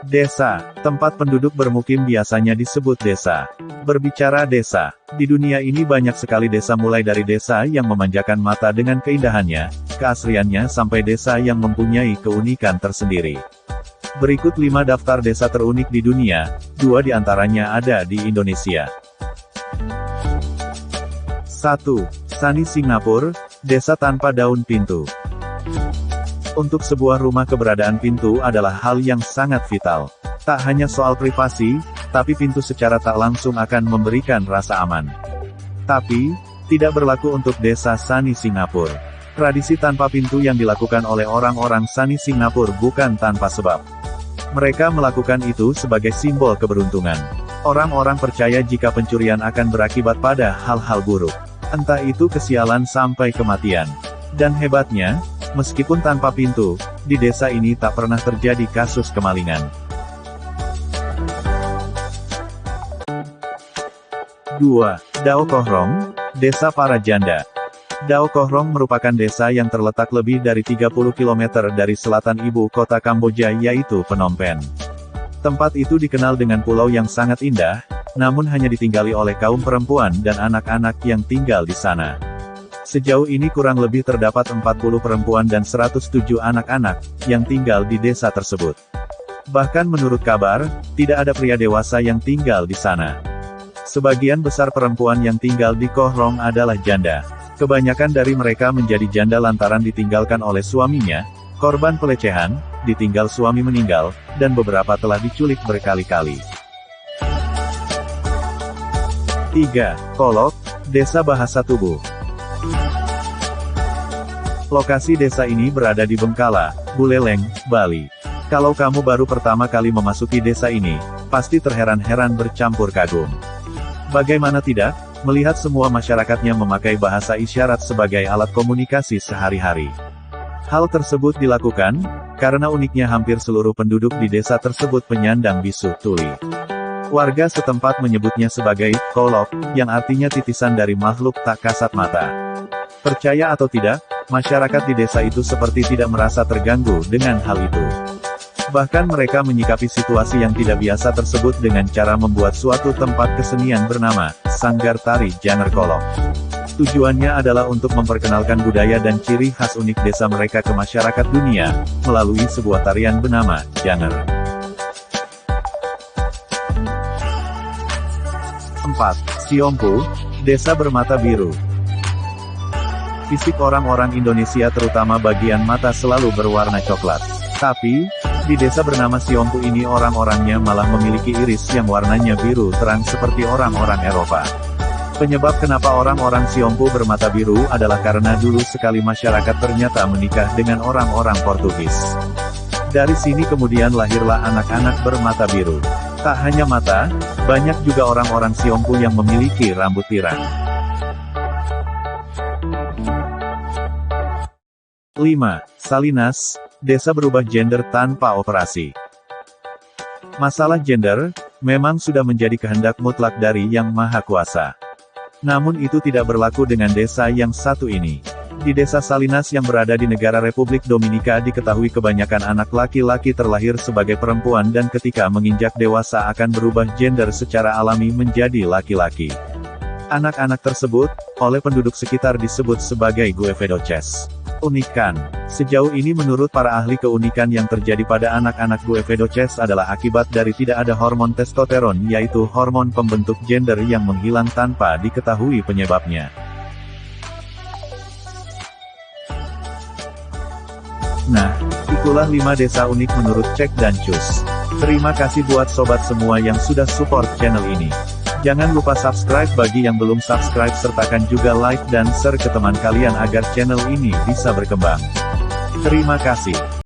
Desa, tempat penduduk bermukim biasanya disebut desa. Berbicara desa, di dunia ini banyak sekali desa mulai dari desa yang memanjakan mata dengan keindahannya, keasriannya sampai desa yang mempunyai keunikan tersendiri. Berikut 5 daftar desa terunik di dunia, 2 diantaranya ada di Indonesia. 1. Sani Singapura, desa tanpa daun pintu. Untuk sebuah rumah keberadaan pintu adalah hal yang sangat vital. Tak hanya soal privasi, tapi pintu secara tak langsung akan memberikan rasa aman. Tapi, tidak berlaku untuk desa Sani Singapura. Tradisi tanpa pintu yang dilakukan oleh orang-orang Sani Singapura bukan tanpa sebab. Mereka melakukan itu sebagai simbol keberuntungan. Orang-orang percaya jika pencurian akan berakibat pada hal-hal buruk. Entah itu kesialan sampai kematian. Dan hebatnya, meskipun tanpa pintu, di desa ini tak pernah terjadi kasus kemalingan. 2. Dao Kohrong, desa para janda. Dao Kohrong merupakan desa yang terletak lebih dari 30 km dari selatan ibu kota Kamboja yaitu Phnom Penh. Tempat itu dikenal dengan pulau yang sangat indah, namun hanya ditinggali oleh kaum perempuan dan anak-anak yang tinggal di sana. Sejauh ini kurang lebih terdapat 40 perempuan dan 107 anak-anak, yang tinggal di desa tersebut. Bahkan menurut kabar, tidak ada pria dewasa yang tinggal di sana. Sebagian besar perempuan yang tinggal di Kohrong adalah janda. Kebanyakan dari mereka menjadi janda lantaran ditinggalkan oleh suaminya, korban pelecehan, ditinggal suami meninggal, dan beberapa telah diculik berkali-kali. 3. Kolok, desa bahasa tubuh. Lokasi desa ini berada di Bengkala, Buleleng, Bali. Kalau kamu baru pertama kali memasuki desa ini, pasti terheran-heran bercampur kagum. Bagaimana tidak, melihat semua masyarakatnya memakai bahasa isyarat sebagai alat komunikasi sehari-hari. Hal tersebut dilakukan, karena uniknya hampir seluruh penduduk di desa tersebut penyandang bisu tuli. Warga setempat menyebutnya sebagai kolok, yang artinya titisan dari makhluk tak kasat mata. Percaya atau tidak, masyarakat di desa itu seperti tidak merasa terganggu dengan hal itu. Bahkan mereka menyikapi situasi yang tidak biasa tersebut dengan cara membuat suatu tempat kesenian bernama Sanggar Tari Janger Kolok. Tujuannya adalah untuk memperkenalkan budaya dan ciri khas unik desa mereka ke masyarakat dunia, melalui sebuah tarian bernama Janger. 4. Siompu, desa bermata biru. Fisik orang-orang Indonesia terutama bagian mata selalu berwarna coklat. Tapi, di desa bernama Siompu ini orang-orangnya malah memiliki iris yang warnanya biru terang seperti orang-orang Eropa. Penyebab kenapa orang-orang Siompu bermata biru adalah karena dulu sekali masyarakat ternyata menikah dengan orang-orang Portugis. Dari sini kemudian lahirlah anak-anak bermata biru. Tak hanya mata, banyak juga orang-orang Siompu yang memiliki rambut pirang. 5. Salinas, desa berubah gender tanpa operasi. Masalah gender, memang sudah menjadi kehendak mutlak dari Yang Maha Kuasa. Namun itu tidak berlaku dengan desa yang satu ini. Di desa Salinas yang berada di negara Republik Dominika diketahui kebanyakan anak laki-laki terlahir sebagai perempuan dan ketika menginjak dewasa akan berubah gender secara alami menjadi laki-laki. Anak-anak tersebut, oleh penduduk sekitar disebut sebagai guevedoches. Unik kan? Sejauh ini menurut para ahli keunikan yang terjadi pada anak-anak guevedoches adalah akibat dari tidak ada hormon testosteron yaitu hormon pembentuk gender yang menghilang tanpa diketahui penyebabnya. Nah, itulah 5 desa unik menurut Cek dan Cus. Terima kasih buat sobat semua yang sudah support channel ini. Jangan lupa subscribe bagi yang belum subscribe sertakan juga like dan share ke teman kalian agar channel ini bisa berkembang. Terima kasih.